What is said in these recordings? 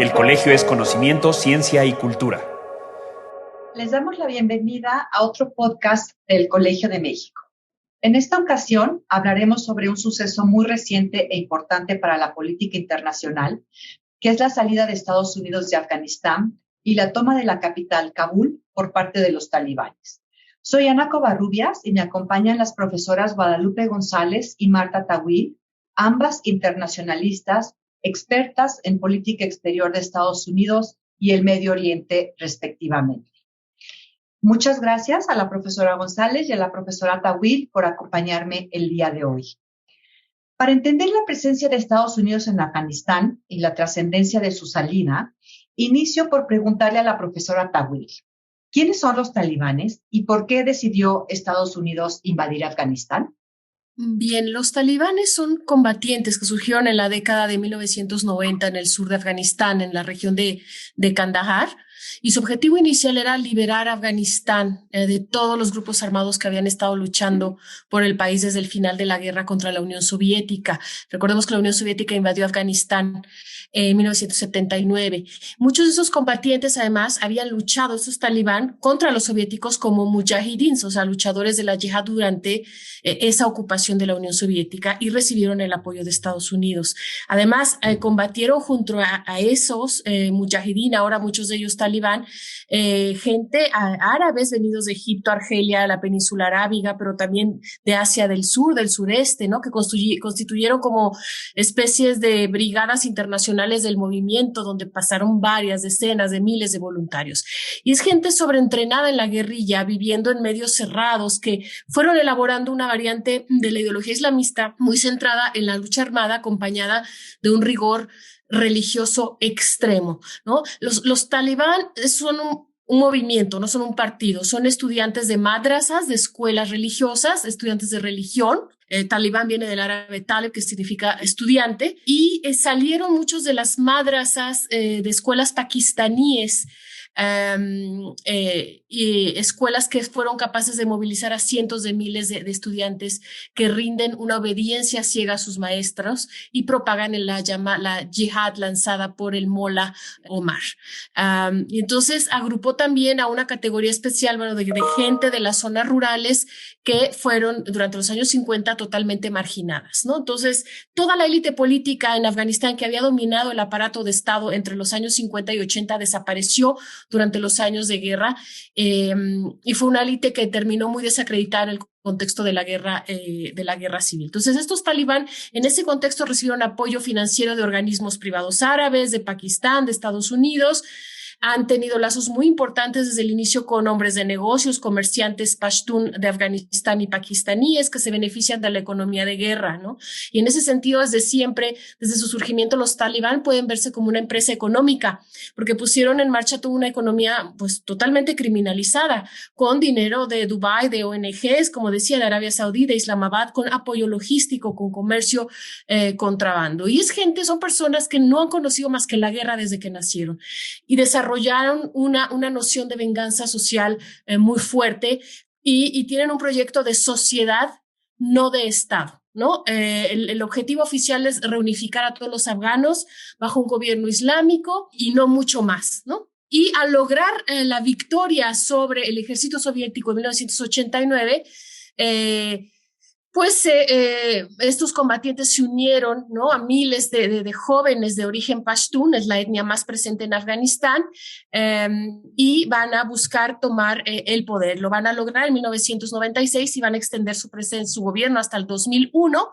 El colegio es conocimiento, ciencia y cultura. Les damos la bienvenida a otro podcast del Colegio de México. En esta ocasión hablaremos sobre un suceso muy reciente e importante para la política internacional, que es la salida de Estados Unidos de Afganistán y la toma de la capital, Kabul, por parte de los talibanes. Soy Ana Covarrubias y me acompañan las profesoras Guadalupe González y Marta Tawil, ambas internacionalistas, expertas en política exterior de Estados Unidos y el Medio Oriente, respectivamente. Muchas gracias a la profesora González y a la profesora Tawil por acompañarme el día de hoy. Para entender la presencia de Estados Unidos en Afganistán y la trascendencia de su salida, inicio por preguntarle a la profesora Tawil, ¿quiénes son los talibanes y por qué decidió Estados Unidos invadir Afganistán? Bien, los talibanes son combatientes que surgieron en la década de 1990 en el sur de Afganistán, en la región de Kandahar, y su objetivo inicial era liberar a Afganistán de todos los grupos armados que habían estado luchando por el país desde el final de la guerra contra la Unión Soviética. Recordemos que la Unión Soviética invadió Afganistán en 1979. Muchos de esos combatientes, además, habían luchado, estos talibán, contra los soviéticos como mujahidins, o sea, luchadores de la yihad durante esa ocupación de la Unión Soviética, y recibieron el apoyo de Estados Unidos. Además, combatieron junto a esos mujahidin, ahora muchos de ellos talibán, gente árabes venidos de Egipto, Argelia, la península arábiga, pero también de Asia del Sur, del sureste, ¿no? Que constituyeron como especies de brigadas internacionales del movimiento, donde pasaron varias decenas de miles de voluntarios. Y es gente sobreentrenada en la guerrilla, viviendo en medios cerrados, que fueron elaborando una variante de la ideología islamista muy centrada en la lucha armada, acompañada de un rigor religioso extremo, ¿no? Los talibán son un movimiento, no son un partido, son estudiantes de madrasas, de escuelas religiosas, estudiantes de religión. Talibán viene del árabe talib, que significa estudiante, y salieron muchos de las madrasas de escuelas pakistaníes, y escuelas que fueron capaces de movilizar a cientos de miles de estudiantes que rinden una obediencia ciega a sus maestros y propagan la yihad lanzada por el Mola Omar. Y entonces agrupó también a una categoría especial, bueno, de gente de las zonas rurales que fueron durante los años 50 totalmente marginadas, ¿no? Entonces, toda la élite política en Afganistán que había dominado el aparato de Estado entre los años 50 y 80 desapareció durante los años de guerra, y fue una élite que terminó muy desacreditada en el contexto de la guerra civil. Entonces, estos talibán en ese contexto recibieron apoyo financiero de organismos privados árabes, de Pakistán, de Estados Unidos. Han tenido lazos muy importantes desde el inicio con hombres de negocios, comerciantes pashtun de Afganistán y pakistaníes que se benefician de la economía de guerra, ¿no? Y en ese sentido, desde siempre, desde su surgimiento, los talibán pueden verse como una empresa económica, porque pusieron en marcha toda una economía pues totalmente criminalizada, con dinero de Dubái, de ONGs, como decía, de Arabia Saudí, de Islamabad, con apoyo logístico, con comercio, contrabando. Y son personas que no han conocido más que la guerra desde que nacieron y desarrollaron una noción de venganza social muy fuerte, y tienen un proyecto de sociedad, no de Estado, ¿no? El objetivo oficial es reunificar a todos los afganos bajo un gobierno islámico y no mucho más, ¿no? Y al lograr la victoria sobre el ejército soviético en 1989, pues estos combatientes se unieron, ¿no?, a miles de jóvenes de origen pashtun, es la etnia más presente en Afganistán, y van a buscar tomar el poder. Lo van a lograr en 1996 y van a extender su presencia, su gobierno, hasta el 2001.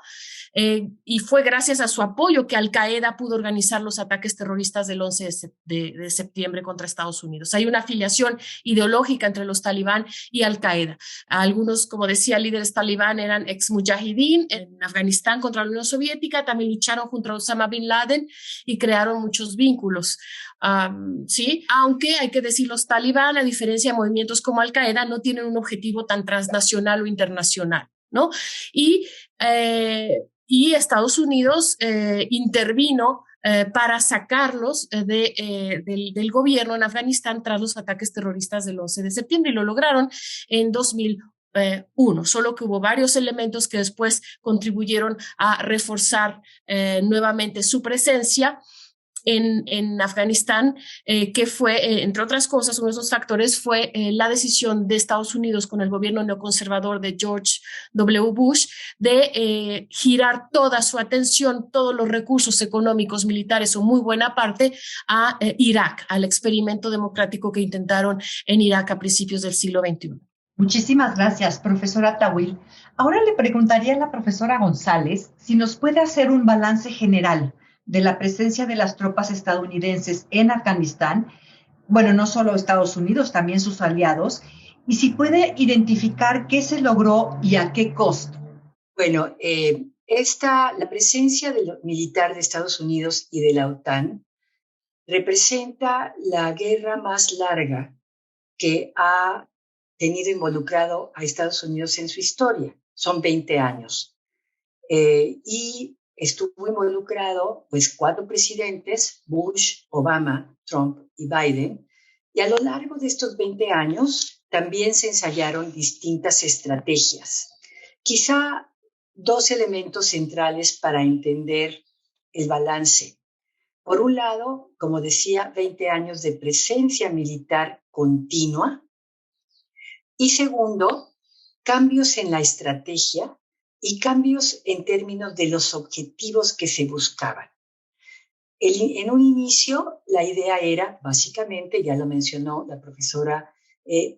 Y fue gracias a su apoyo que Al-Qaeda pudo organizar los ataques terroristas del 11 de septiembre contra Estados Unidos. Hay una afiliación ideológica entre los talibán y Al-Qaeda. Algunos, como decía, líderes talibán eran ex-mujahidín en Afganistán contra la Unión Soviética, también lucharon contra Osama Bin Laden y crearon muchos vínculos. Sí, aunque hay que decir, los talibán, a diferencia de movimientos como Al-Qaeda, no tienen un objetivo tan transnacional o internacional, ¿no? Y Estados Unidos intervino para sacarlos del gobierno en Afganistán tras los ataques terroristas del 11 de septiembre, y lo lograron en 2001, solo que hubo varios elementos que después contribuyeron a reforzar nuevamente su presencia. en Afganistán, que fue, entre otras cosas, uno de esos factores fue la decisión de Estados Unidos con el gobierno neoconservador de George W. Bush de girar toda su atención, todos los recursos económicos, militares o muy buena parte a Irak, al experimento democrático que intentaron en Irak a principios del siglo XXI. Muchísimas gracias, profesora Tawil. Ahora le preguntaría a la profesora González si nos puede hacer un balance general de la presencia de las tropas estadounidenses en Afganistán, bueno, no solo Estados Unidos, también sus aliados, y si puede identificar qué se logró y a qué costo. Bueno, la presencia militar de Estados Unidos y de la OTAN representa la guerra más larga que ha tenido involucrado a Estados Unidos en su historia. Son 20 años. Y estuvo involucrado, pues, 4 presidentes, Bush, Obama, Trump y Biden. Y a lo largo de estos 20 años también se ensayaron distintas estrategias. Quizá 2 elementos centrales para entender el balance. Por un lado, como decía, 20 años de presencia militar continua. Y segundo, cambios en la estrategia y cambios en términos de los objetivos que se buscaban. En un inicio, la idea era, básicamente, ya lo mencionó la profesora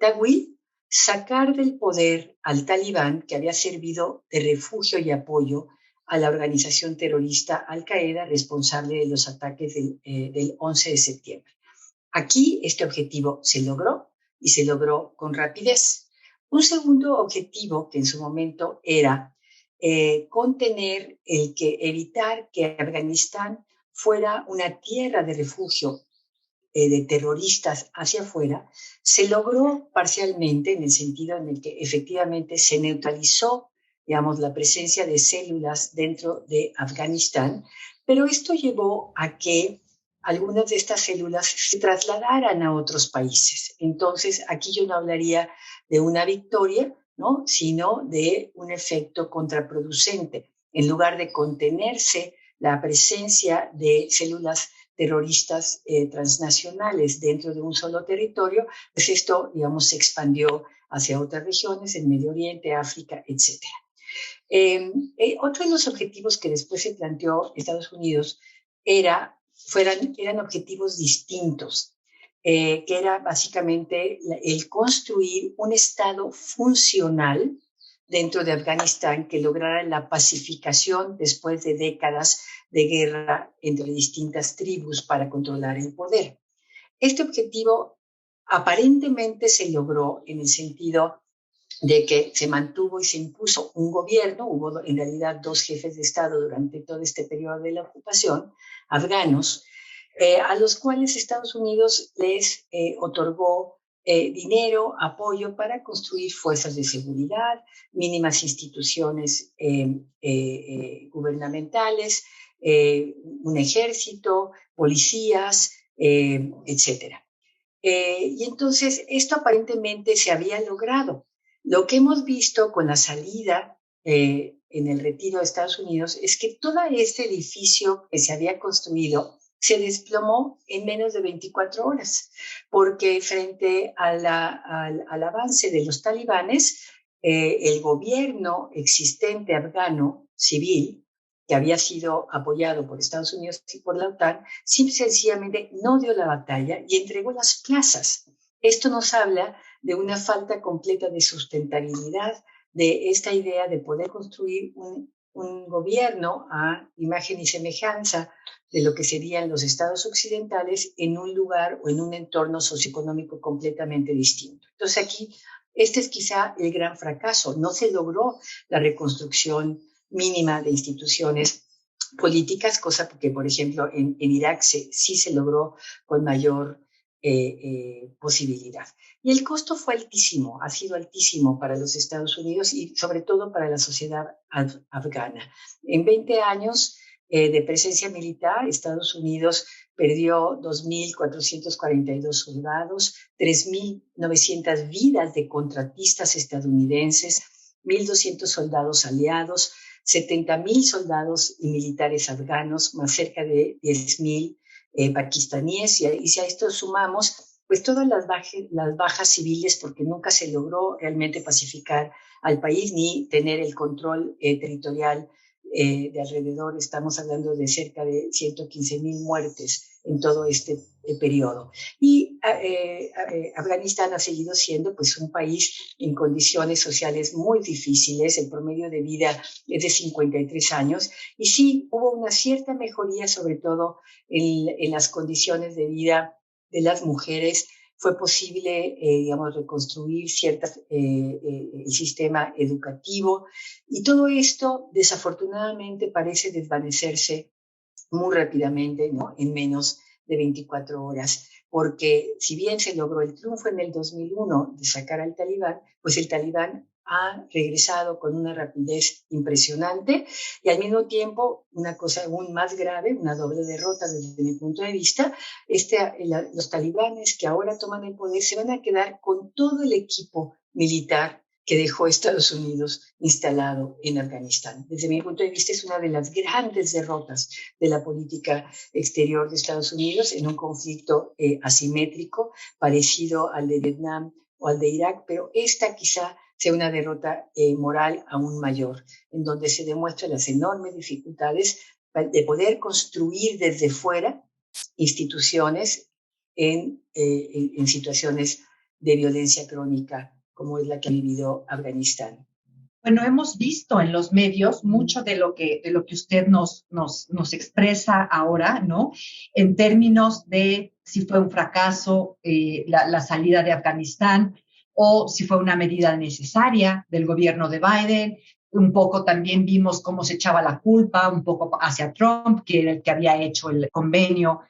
Tawil, sacar del poder al Talibán, que había servido de refugio y apoyo a la organización terrorista Al-Qaeda, responsable de los ataques del 11 de septiembre. Aquí este objetivo se logró y se logró con rapidez. Un segundo objetivo, que en su momento era evitar que Afganistán fuera una tierra de refugio de terroristas hacia afuera, se logró parcialmente en el sentido en el que efectivamente se neutralizó, digamos, la presencia de células dentro de Afganistán, pero esto llevó a que algunas de estas células se trasladaran a otros países. Entonces, aquí yo no hablaría de una victoria, ¿no?, sino de un efecto contraproducente. En lugar de contenerse la presencia de células terroristas transnacionales dentro de un solo territorio, pues esto, digamos, se expandió hacia otras regiones, en Medio Oriente, África, etc. Otro de los objetivos que después se planteó Estados Unidos eran objetivos distintos, que era básicamente el construir un Estado funcional dentro de Afganistán que lograra la pacificación después de décadas de guerra entre distintas tribus para controlar el poder. Este objetivo aparentemente se logró en el sentido de que se mantuvo y se impuso un gobierno. Hubo en realidad 2 jefes de Estado durante todo este periodo de la ocupación, afganos, a los cuales Estados Unidos les otorgó dinero, apoyo para construir fuerzas de seguridad, mínimas instituciones gubernamentales, un ejército, policías, etc. Y entonces esto aparentemente se había logrado. Lo que hemos visto con la salida en el retiro de Estados Unidos es que todo este edificio que se había construido se desplomó en menos de 24 horas, porque frente al avance de los talibanes, el gobierno existente afgano civil, que había sido apoyado por Estados Unidos y por la OTAN, sencillamente no dio la batalla y entregó las plazas. Esto nos habla de una falta completa de sustentabilidad de esta idea de poder construir un gobierno a imagen y semejanza de lo que serían los estados occidentales en un lugar o en un entorno socioeconómico completamente distinto. Entonces aquí, este es quizá el gran fracaso. No se logró la reconstrucción mínima de instituciones políticas, cosa que, por ejemplo, en Irak sí se logró con mayor posibilidad. Y el costo fue altísimo, ha sido altísimo para los Estados Unidos y sobre todo para la sociedad afgana. En 20 años de presencia militar, Estados Unidos perdió 2.442 soldados, 3.900 vidas de contratistas estadounidenses, 1.200 soldados aliados, 70.000 soldados y militares afganos, más cerca de 10.000 pakistaníes, y si a esto sumamos pues todas las bajas civiles, porque nunca se logró realmente pacificar al país ni tener el control territorial de alrededor. Estamos hablando de cerca de 115,000 muertes en todo este periodo. Y Afganistán ha seguido siendo pues un país en condiciones sociales muy difíciles. El promedio de vida es de 53 años. Y sí, hubo una cierta mejoría, sobre todo en las condiciones de vida de las mujeres. Fue posible, digamos, reconstruir el sistema educativo, y todo esto desafortunadamente parece desvanecerse muy rápidamente, ¿no? En menos de 24 horas, porque si bien se logró el triunfo en el 2001 de sacar al talibán, pues el talibán ha regresado con una rapidez impresionante, y al mismo tiempo, una cosa aún más grave, una doble derrota desde mi punto de vista, los talibanes que ahora toman el poder se van a quedar con todo el equipo militar que dejó Estados Unidos instalado en Afganistán. Desde mi punto de vista, es una de las grandes derrotas de la política exterior de Estados Unidos en un conflicto asimétrico, parecido al de Vietnam o al de Irak, pero esta quizá sea una derrota moral aún mayor, en donde se demuestran las enormes dificultades de poder construir desde fuera instituciones en situaciones de violencia crónica, como es la que ha vivido Afganistán. Bueno, hemos visto en los medios mucho de lo que usted nos expresa ahora, ¿no? En términos de si fue un fracaso la salida de Afganistán, o si fue una medida necesaria del gobierno de Biden. Un poco también vimos cómo se echaba la culpa, un poco hacia Trump, que era el que había hecho el convenio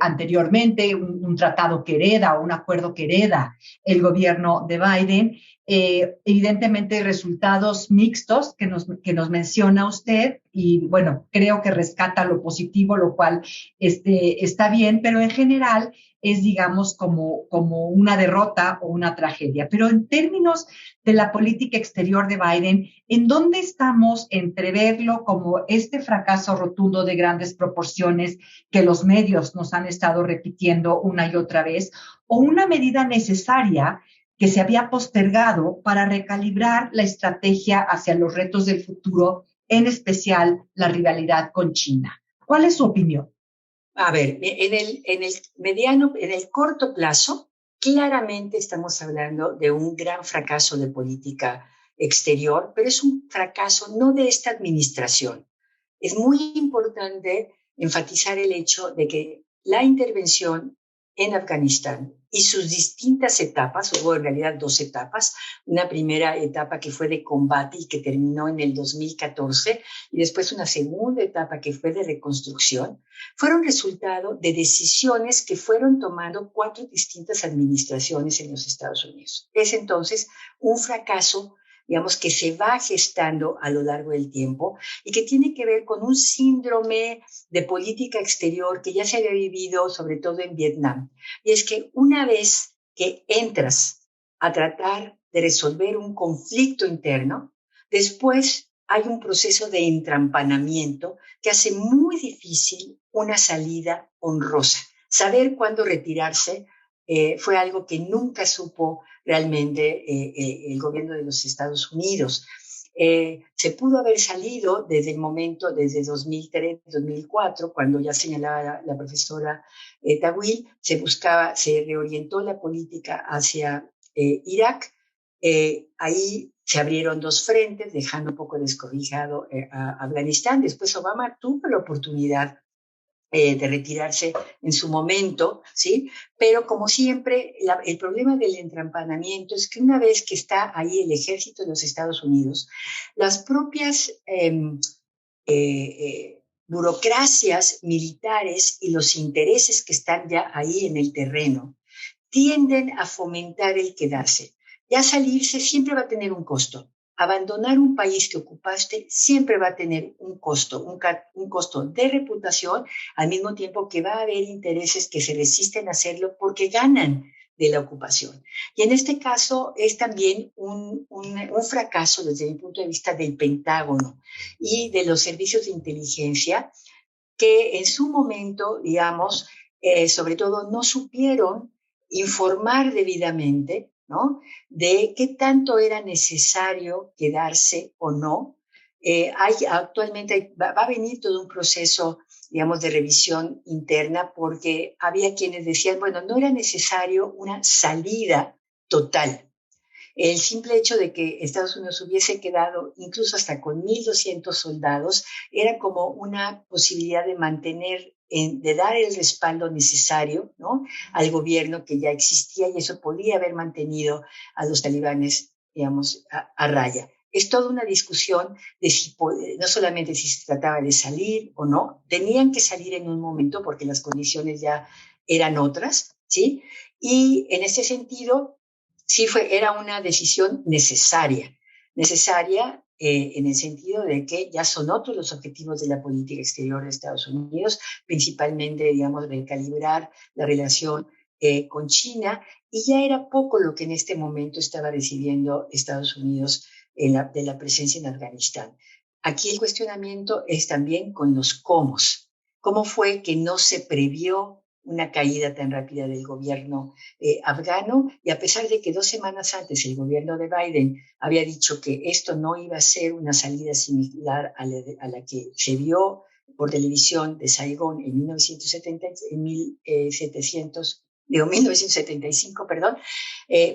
anteriormente, un tratado que hereda o un acuerdo que hereda el gobierno de Biden. Evidentemente resultados mixtos que nos menciona usted, y bueno, creo que rescata lo positivo, lo cual está bien, pero en general es, digamos, como una derrota o una tragedia. Pero en términos de la política exterior de Biden, ¿en dónde estamos entre verlo como este fracaso rotundo de grandes proporciones que los medios nos han estado repitiendo una y otra vez, o una medida necesaria que se había postergado para recalibrar la estrategia hacia los retos del futuro, en especial la rivalidad con China? ¿Cuál es su opinión? A ver, en el corto plazo, claramente estamos hablando de un gran fracaso de política exterior, pero es un fracaso no de esta administración. Es muy importante enfatizar el hecho de que la intervención en Afganistán y sus distintas etapas, hubo en realidad 2 etapas, una primera etapa que fue de combate y que terminó en el 2014, y después una segunda etapa que fue de reconstrucción, fueron resultado de decisiones que fueron tomando 4 distintas administraciones en los Estados Unidos. Es entonces un fracaso, digamos, que se va gestando a lo largo del tiempo y que tiene que ver con un síndrome de política exterior que ya se había vivido sobre todo en Vietnam. Y es que una vez que entras a tratar de resolver un conflicto interno, después hay un proceso de entrampanamiento que hace muy difícil una salida honrosa. Saber cuándo retirarse fue algo que nunca supo realmente el gobierno de los Estados Unidos. Se pudo haber salido desde el momento, desde 2003, 2004, cuando ya señalaba la profesora Tawil, se reorientó la política hacia Irak. Ahí se abrieron 2 frentes, dejando un poco descobijado a Afganistán. Después Obama tuvo la oportunidad de retirarse en su momento, ¿sí? Pero como siempre, el problema del entrampanamiento es que una vez que está ahí el ejército de los Estados Unidos, las propias burocracias militares y los intereses que están ya ahí en el terreno tienden a fomentar el quedarse. Ya salirse siempre va a tener un costo. Abandonar un país que ocupaste siempre va a tener un costo de reputación, al mismo tiempo que va a haber intereses que se resisten a hacerlo porque ganan de la ocupación. Y en este caso es también un fracaso desde mi punto de vista del Pentágono y de los servicios de inteligencia, que en su momento, digamos, sobre todo no supieron informar debidamente, ¿no?, de qué tanto era necesario quedarse o no. Actualmente va a venir todo un proceso, digamos, de revisión interna, porque había quienes decían, bueno, no era necesario una salida total. El simple hecho de que Estados Unidos hubiese quedado incluso hasta con 1.200 soldados era como una posibilidad de mantener, de dar el respaldo necesario, ¿no?, al gobierno que ya existía, y eso podía haber mantenido a los talibanes, digamos, a raya. Es toda una discusión de si, no solamente si se trataba de salir o no, tenían que salir en un momento porque las condiciones ya eran otras, ¿sí? Y en ese sentido, sí era una decisión necesaria en el sentido de que ya son otros los objetivos de la política exterior de Estados Unidos, principalmente, digamos, recalibrar la relación con China, y ya era poco lo que en este momento estaba recibiendo Estados Unidos de la presencia en Afganistán. Aquí el cuestionamiento es también con los cómo. ¿Cómo fue que no se previó una caída tan rápida del gobierno afgano? Y a pesar de que 2 semanas antes el gobierno de Biden había dicho que esto no iba a ser una salida similar a la que se vio por televisión de Saigón en 1975, perdón,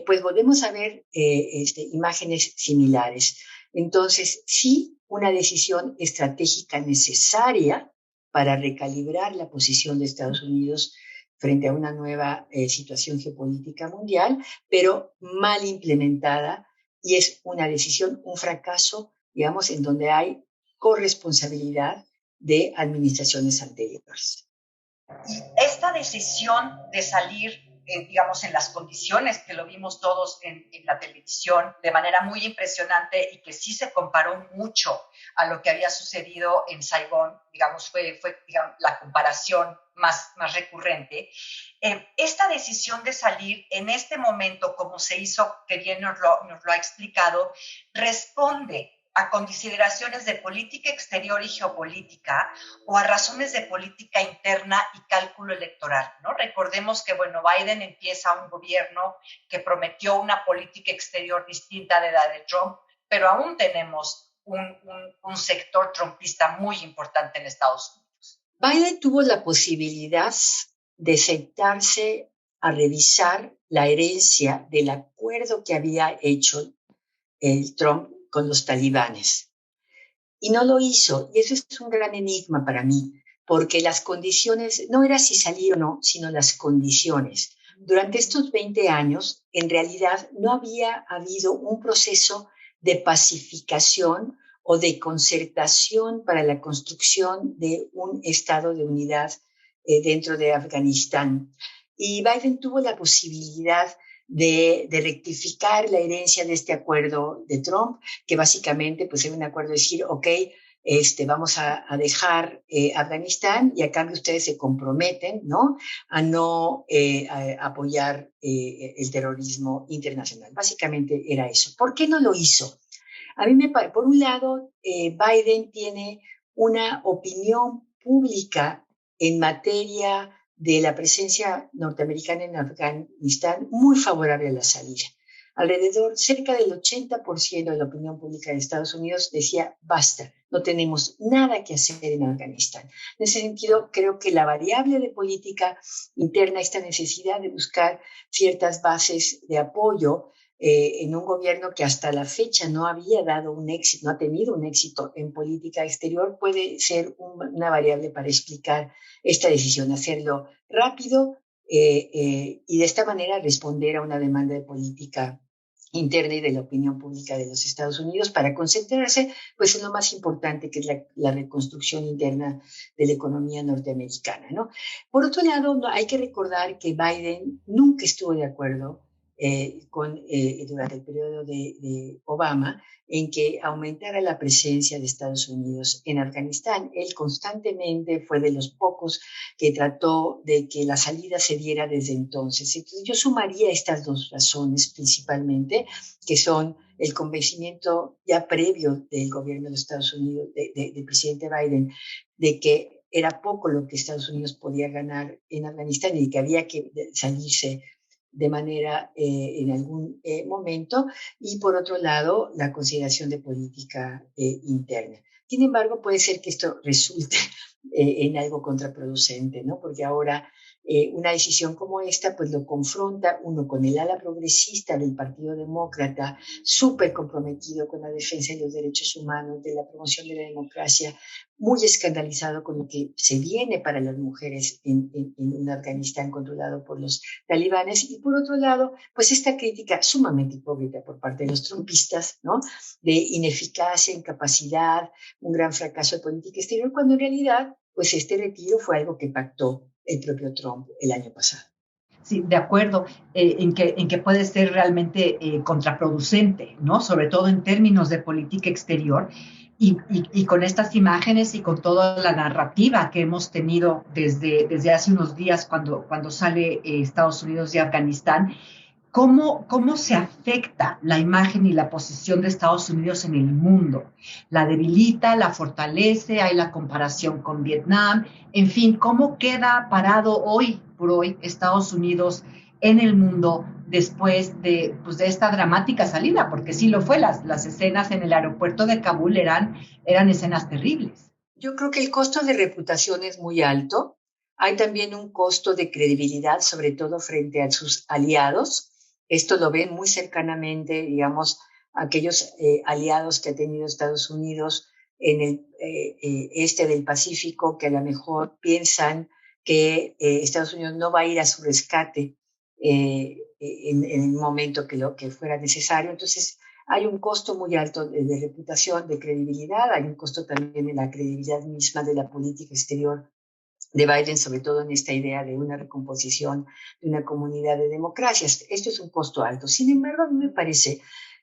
pues volvemos a ver imágenes similares. Entonces, sí, una decisión estratégica necesaria para recalibrar la posición de Estados Unidos frente a una nueva situación geopolítica mundial, pero mal implementada, y es una decisión, un fracaso, digamos, en donde hay corresponsabilidad de administraciones anteriores. Esta decisión de salir, digamos, en las condiciones que lo vimos todos en la televisión de manera muy impresionante, y que sí se comparó mucho a lo que había sucedido en Saigón, digamos, fue digamos, la comparación más recurrente. Esta decisión de salir en este momento, como se hizo, que bien nos lo ha explicado, responde a consideraciones de política exterior y geopolítica, o a razones de política interna y cálculo electoral, ¿no? Recordemos que, bueno, Biden empieza un gobierno que prometió una política exterior distinta de la de Trump, pero aún tenemos un sector trumpista muy importante en Estados Unidos. Biden tuvo la posibilidad de sentarse a revisar la herencia del acuerdo que había hecho el Trump con los talibanes. Y no lo hizo, y eso es un gran enigma para mí, porque las condiciones, no era si salir o no, sino las condiciones. Durante estos 20 años, en realidad, no había habido un proceso de pacificación o de concertación para la construcción de un estado de unidad dentro de Afganistán. Y Biden tuvo la posibilidad de rectificar la herencia de este acuerdo de Trump, que básicamente pues era un acuerdo de decir, ok, vamos a dejar Afganistán, y a cambio ustedes se comprometen, ¿no?, a no apoyar el terrorismo internacional. Básicamente era eso. ¿Por qué no lo hizo? A mí me parece, por un lado, Biden tiene una opinión pública en materia de la presencia norteamericana en Afganistán muy favorable a la salida. Cerca del 80% de la opinión pública de Estados Unidos decía, basta, no tenemos nada que hacer en Afganistán. En ese sentido, creo que la variable de política interna, esta necesidad de buscar ciertas bases de apoyo en un gobierno que hasta la fecha no había dado un éxito, no ha tenido un éxito en política exterior, puede ser una variable para explicar esta decisión, hacerlo rápido y de esta manera responder a una demanda de política interna y de la opinión pública de los Estados Unidos, para concentrarse pues en lo más importante, que es la reconstrucción interna de la economía norteamericana, ¿no? Por otro lado, hay que recordar que Biden nunca estuvo de acuerdo durante el periodo de Obama en que aumentara la presencia de Estados Unidos en Afganistán. Él constantemente fue de los pocos que trató de que la salida se diera desde entonces. Entonces yo sumaría estas 2 razones principalmente, que son el convencimiento ya previo del gobierno de Estados Unidos, del presidente Biden, de que era poco lo que Estados Unidos podía ganar en Afganistán y que había que salirse de manera en algún momento, y por otro lado, la consideración de política interna. Sin embargo, puede ser que esto resulte en algo contraproducente, ¿no? Porque ahora una decisión como esta, pues lo confronta uno con el ala progresista del Partido Demócrata, súper comprometido con la defensa de los derechos humanos, de la promoción de la democracia, muy escandalizado con lo que se viene para las mujeres en un Afganistán controlado por los talibanes, y por otro lado, pues esta crítica sumamente hipócrita por parte de los trumpistas, ¿no? De ineficacia, incapacidad, un gran fracaso de política exterior, cuando en realidad, pues este retiro fue algo que pactó el propio Trump el año pasado. Sí, de acuerdo, en que puede ser realmente contraproducente, ¿no? Sobre todo en términos de política exterior. Y con estas imágenes y con toda la narrativa que hemos tenido desde hace unos días cuando sale Estados Unidos de Afganistán, ¿cómo se afecta la imagen y la posición de Estados Unidos en el mundo? La debilita, la fortalece, hay la comparación con Vietnam, en fin, ¿cómo queda parado hoy por hoy Estados Unidos en el mundo después de esta dramática salida? Porque sí lo fue, las escenas en el aeropuerto de Kabul eran escenas terribles. Yo creo que el costo de reputación es muy alto. Hay también un costo de credibilidad, sobre todo frente a sus aliados. Esto lo ven muy cercanamente, digamos, aquellos aliados que ha tenido Estados Unidos en el este del Pacífico, que a lo mejor piensan que Estados Unidos no va a ir a su rescate en el momento que fuera necesario. Entonces, hay un costo muy alto de reputación, de credibilidad, hay un costo también en la credibilidad misma de la política exterior de Biden, sobre todo en esta idea de una recomposición de una comunidad de democracias. Esto es un costo alto. Sin embargo, a mí me parece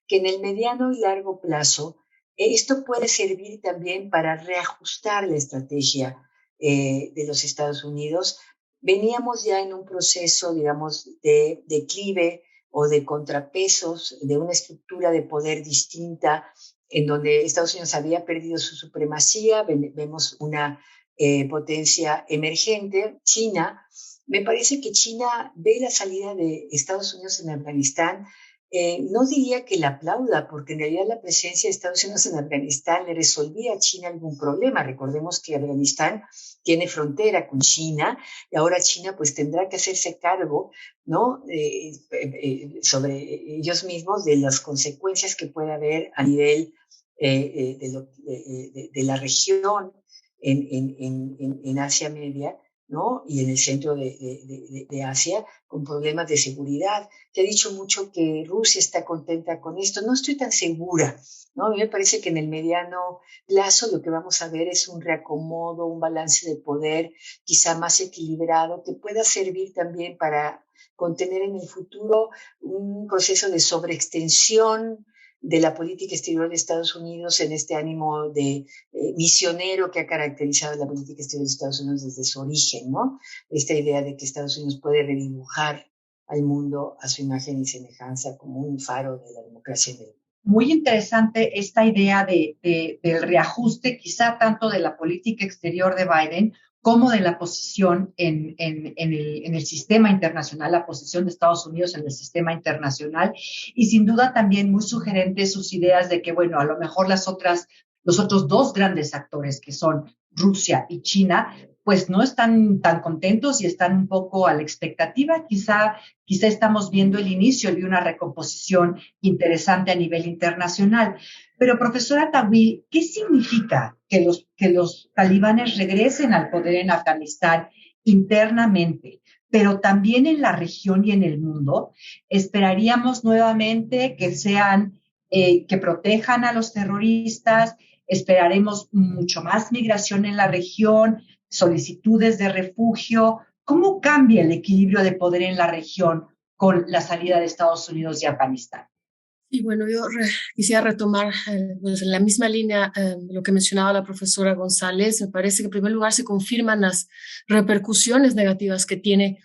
que en el mediano y largo plazo esto puede servir también para reajustar la estrategia de los Estados Unidos. Veníamos ya en un proceso, digamos, de declive o de contrapesos, de una estructura de poder distinta, en donde Estados Unidos había perdido su supremacía. Vemos una potencia emergente, China. Me parece que China ve la salida de Estados Unidos en Afganistán. No diría que la aplauda, porque en realidad la presencia de Estados Unidos en Afganistán le resolvía a China algún problema. Recordemos que Afganistán tiene frontera con China, y ahora China pues tendrá que hacerse cargo, ¿no? Sobre ellos mismos, de las consecuencias que puede haber a nivel de la región en Asia Media, ¿no? Y en el centro de Asia, con problemas de seguridad. Te he dicho mucho que Rusia está contenta con esto. No estoy tan segura, ¿no? A mí me parece que en el mediano plazo lo que vamos a ver es un reacomodo, un balance de poder quizá más equilibrado, que pueda servir también para contener en el futuro un proceso de sobreextensión de la política exterior de Estados Unidos, en este ánimo de misionero que ha caracterizado la política exterior de Estados Unidos desde su origen, ¿no? Esta idea de que Estados Unidos puede redibujar al mundo a su imagen y semejanza como un faro de la democracia en el mundo. Muy interesante esta idea del reajuste, quizá tanto de la política exterior de Biden como de la posición en el sistema internacional, la posición de Estados Unidos en el sistema internacional, y sin duda también muy sugerentes sus ideas de que, bueno, a lo mejor los otros dos grandes actores, que son Rusia y China, pues no están tan contentos y están un poco a la expectativa. Quizá estamos viendo el inicio de una recomposición interesante a nivel internacional. Pero, profesora Tawil, ¿qué significa que los talibanes regresen al poder en Afganistán internamente, pero también en la región y en el mundo? ¿Esperaríamos nuevamente que que protejan a los terroristas? ¿Esperaremos mucho más migración en la región, solicitudes de refugio? ¿Cómo cambia el equilibrio de poder en la región con la salida de Estados Unidos de Afganistán? Y bueno, yo quisiera retomar pues en la misma línea lo que mencionaba la profesora González. Me parece que en primer lugar se confirman las repercusiones negativas que tiene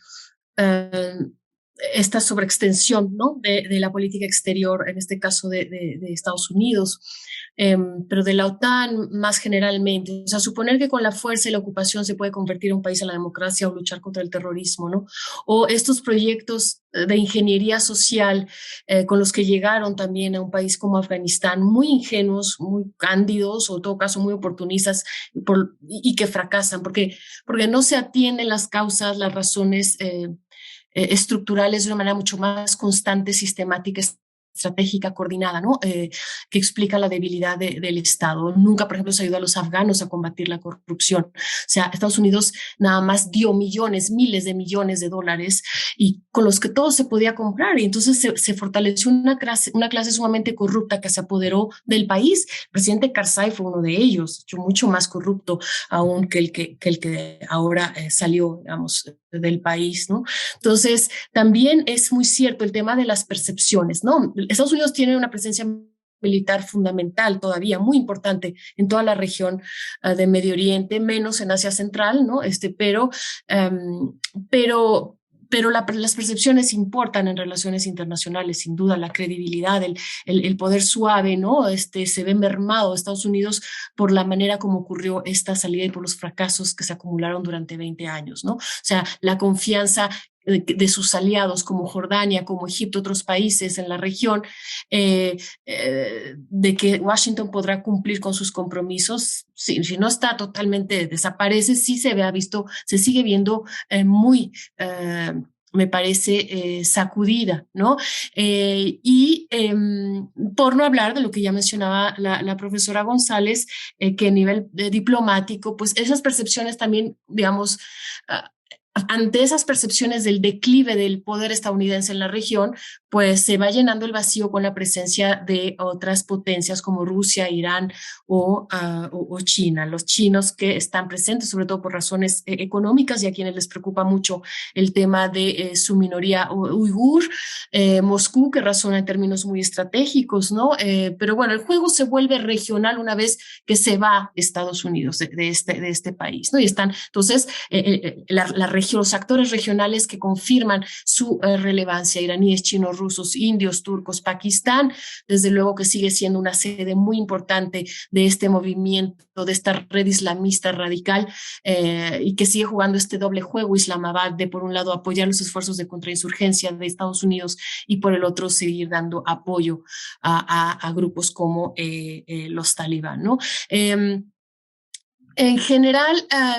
esta sobreextensión, ¿no? de la política exterior, en este caso de Estados Unidos, pero de la OTAN más generalmente. O sea, suponer que con la fuerza y la ocupación se puede convertir un país a la democracia o luchar contra el terrorismo, ¿no? O estos proyectos de ingeniería social con los que llegaron también a un país como Afganistán, muy ingenuos, muy cándidos, o en todo caso muy oportunistas, y que fracasan, porque no se atienden las causas, las razones estructurales de una manera mucho más constante, sistemática, estratégica, coordinada, ¿no? Que explica la debilidad del Estado. Nunca, por ejemplo, se ayudó a los afganos a combatir la corrupción. O sea, Estados Unidos nada más dio millones, miles de millones de dólares y con los que todo se podía comprar. Y entonces se fortaleció una clase sumamente corrupta que se apoderó del país. El presidente Karzai fue uno de ellos, mucho más corrupto aún que el que ahora salió, digamos, del país, ¿no? Entonces, también es muy cierto el tema de las percepciones, ¿no? Estados Unidos tiene una presencia militar fundamental todavía, muy importante en toda la región de Medio Oriente, menos en Asia Central, ¿no? Las percepciones importan en relaciones internacionales, sin duda, la credibilidad, el poder suave, ¿no? Se ve mermado Estados Unidos por la manera como ocurrió esta salida y por los fracasos que se acumularon durante 20 años, ¿no? O sea, la confianza de sus aliados como Jordania, como Egipto, otros países en la región, de que Washington podrá cumplir con sus compromisos, si no está totalmente desaparece, sí se sigue viendo muy me parece sacudida, ¿no? Por no hablar de lo que ya mencionaba la profesora González, que a nivel diplomático, pues esas percepciones también, digamos, ante esas percepciones del declive del poder estadounidense en la región, pues se va llenando el vacío con la presencia de otras potencias como Rusia, Irán o China. Los chinos que están presentes, sobre todo por razones económicas, y a quienes les preocupa mucho el tema de su minoría uigur, Moscú, que razona en términos muy estratégicos, ¿no? Pero bueno, el juego se vuelve regional una vez que se va Estados Unidos de este país, ¿no? Y están, entonces, los actores regionales que confirman su relevancia, iraníes, chinos, rusos, indios, turcos, Pakistán, desde luego que sigue siendo una sede muy importante de este movimiento, de esta red islamista radical, y que sigue jugando este doble juego Islamabad, de por un lado apoyar los esfuerzos de contrainsurgencia de Estados Unidos y por el otro seguir dando apoyo a grupos como los talibán, ¿no? En general,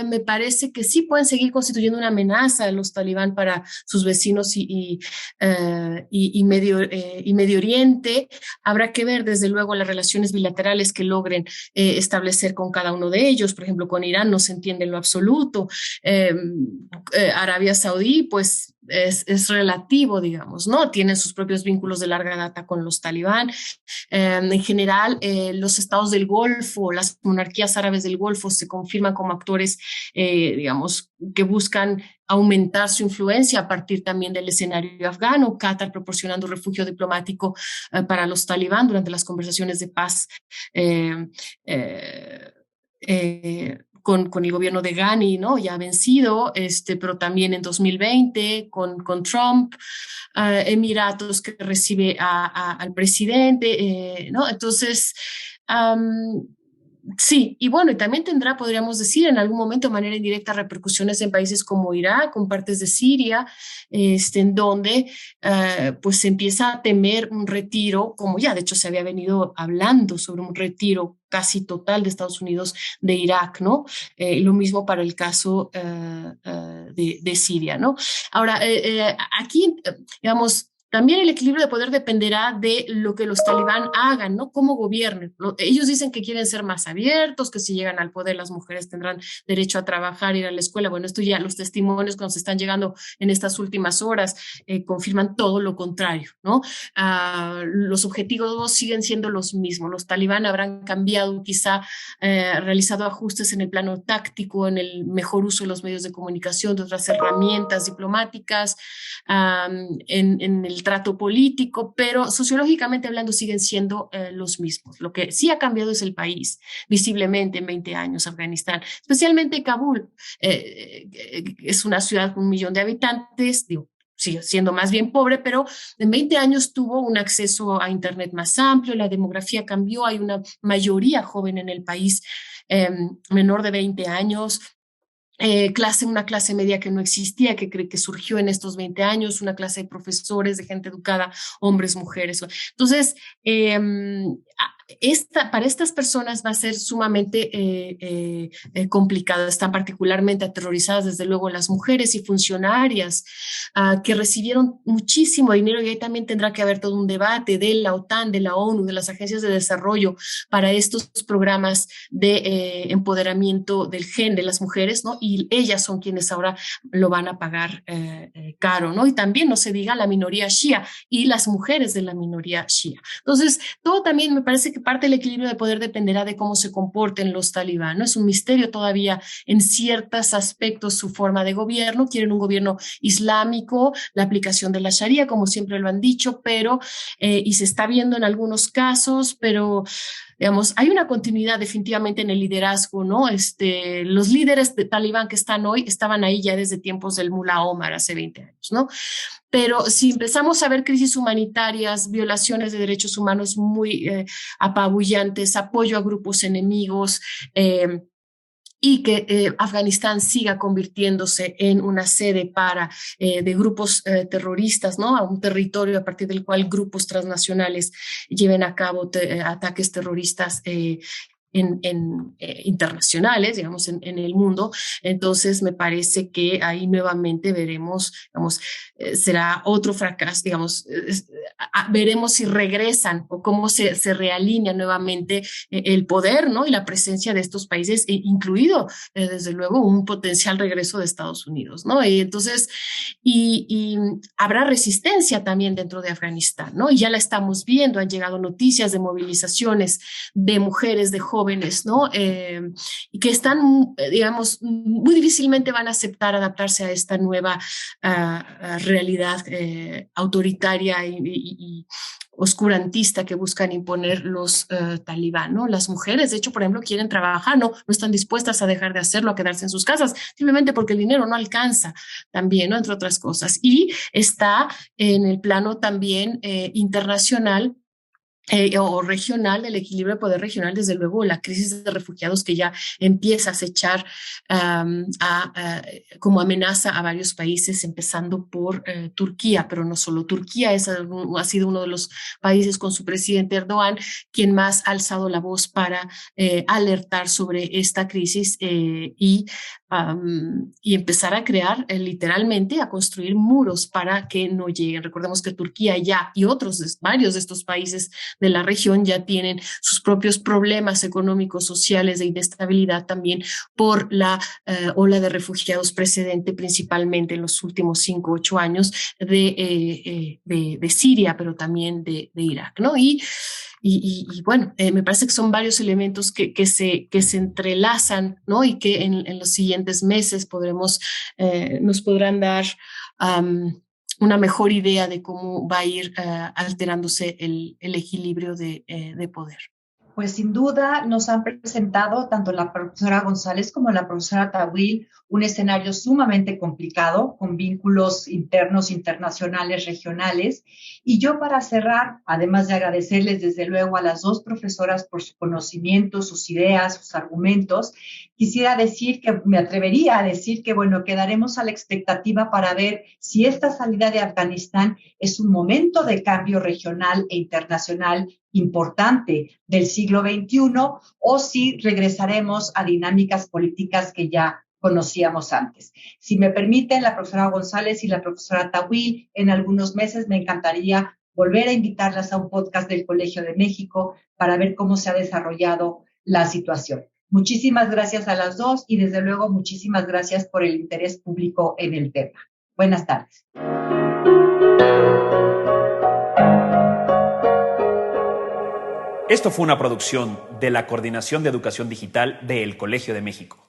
me parece que sí pueden seguir constituyendo una amenaza a los talibán para sus vecinos y Medio Oriente. Habrá que ver, desde luego, las relaciones bilaterales que logren establecer con cada uno de ellos. Por ejemplo, con Irán no se entiende en lo absoluto. Arabia Saudí, pues, es relativo, digamos, ¿no? Tienen sus propios vínculos de larga data con los talibán. En general, los estados del Golfo, las monarquías árabes del Golfo se confirman como actores, digamos, que buscan aumentar su influencia a partir también del escenario afgano, Qatar proporcionando refugio diplomático para los talibán durante las conversaciones de paz con el gobierno de Ghani, ¿no? Ya vencido, pero también en 2020 con Trump, Emiratos que recibe al presidente, ¿no? Entonces, sí, y bueno, y también tendrá, podríamos decir, en algún momento de manera indirecta repercusiones en países como Irak, con partes de Siria, en donde pues se empieza a temer un retiro, como ya de hecho se había venido hablando sobre un retiro casi total de Estados Unidos de Irak, ¿no? Lo mismo para el caso de Siria, ¿no? Ahora, aquí, digamos, también el equilibrio de poder dependerá de lo que los talibán hagan, ¿no? Cómo gobiernen. Ellos dicen que quieren ser más abiertos, que si llegan al poder las mujeres tendrán derecho a trabajar, ir a la escuela. Bueno, esto ya los testimonios que nos están llegando en estas últimas horas confirman todo lo contrario, ¿no? Los objetivos siguen siendo los mismos. Los talibán habrán cambiado, quizá realizado ajustes en el plano táctico, en el mejor uso de los medios de comunicación, de otras herramientas diplomáticas, en el trato político, pero sociológicamente hablando siguen siendo los mismos. Lo que sí ha cambiado es el país, visiblemente en 20 años, Afganistán, especialmente Kabul. Es una ciudad con 1 millón de habitantes, digo, sigue siendo más bien pobre, pero en 20 años tuvo un acceso a Internet más amplio, la demografía cambió, hay una mayoría joven en el país, menor de 20 años. Una clase media que no existía, que surgió en estos 20 años, una clase de profesores, de gente educada, hombres, mujeres. Entonces, para estas personas va a ser sumamente complicado. Están particularmente aterrorizadas, desde luego, las mujeres y funcionarias que recibieron muchísimo dinero, y ahí también tendrá que haber todo un debate de la OTAN, de la ONU, de las agencias de desarrollo para estos programas de empoderamiento de las mujeres, ¿no? Y ellas son quienes ahora lo van a pagar caro, ¿no? Y también no se diga la minoría shia y las mujeres de la minoría shia. Entonces, todo también me parece que parte del equilibrio de poder dependerá de cómo se comporten los talibán, ¿no? Es un misterio todavía en ciertos aspectos su forma de gobierno. Quieren un gobierno islámico, la aplicación de la Sharia, como siempre lo han dicho, pero, y se está viendo en algunos casos, pero digamos, hay una continuidad definitivamente en el liderazgo, ¿no? Los líderes de Talibán que están hoy estaban ahí ya desde tiempos del Mullah Omar, hace 20 años, ¿no? Pero si empezamos a ver crisis humanitarias, violaciones de derechos humanos muy apabullantes, apoyo a grupos enemigos, y que Afganistán siga convirtiéndose en una sede de grupos terroristas, ¿no? A un territorio a partir del cual grupos transnacionales lleven a cabo ataques terroristas internacionales, digamos, en el mundo. Entonces, me parece que ahí nuevamente veremos, digamos, será otro fracaso, digamos, veremos si regresan o cómo se realinea nuevamente el poder, ¿no? Y la presencia de estos países, incluido, desde luego, un potencial regreso de Estados Unidos, ¿no? Y entonces, y habrá resistencia también dentro de Afganistán, ¿no? Y ya la estamos viendo, han llegado noticias de movilizaciones de mujeres, de jóvenes, ¿no? Y que están, digamos, muy difícilmente van a aceptar adaptarse a esta nueva realidad autoritaria y oscurantista que buscan imponer los talibán, ¿no? Las mujeres, de hecho, por ejemplo, quieren trabajar, no están dispuestas a dejar de hacerlo, a quedarse en sus casas, simplemente porque el dinero no alcanza también, ¿no? Entre otras cosas. Y está en el plano también internacional, o regional, el equilibrio de poder regional, desde luego la crisis de refugiados que ya empieza a acechar como amenaza a varios países, empezando por Turquía, pero no solo Turquía, ha sido uno de los países con su presidente Erdogan quien más ha alzado la voz para alertar sobre esta crisis y empezar a crear literalmente, a construir muros para que no lleguen. Recordemos que Turquía ya y varios de estos países de la región ya tienen sus propios problemas económicos, sociales, de inestabilidad también por la ola de refugiados precedente, principalmente en los últimos 5 u 8 años de Siria, pero también de Irak, ¿no? Y bueno, me parece que son varios elementos que se entrelazan, ¿no? Y que en los siguientes meses nos podrán dar una mejor idea de cómo va a ir alterándose el equilibrio de poder. Pues sin duda nos han presentado tanto la profesora González como la profesora Tawil un escenario sumamente complicado, con vínculos internos, internacionales, regionales. Y yo, para cerrar, además de agradecerles desde luego a las dos profesoras por su conocimiento, sus ideas, sus argumentos, quisiera decir que me atrevería a decir que, bueno, quedaremos a la expectativa para ver si esta salida de Afganistán es un momento de cambio regional e internacional importante del siglo XXI, o si regresaremos a dinámicas políticas que ya conocíamos antes. Si me permiten, la profesora González y la profesora Tawil, en algunos meses me encantaría volver a invitarlas a un podcast del Colegio de México para ver cómo se ha desarrollado la situación. Muchísimas gracias a las dos y desde luego muchísimas gracias por el interés público en el tema. Buenas tardes. Esto fue una producción de la Coordinación de Educación Digital del Colegio de México.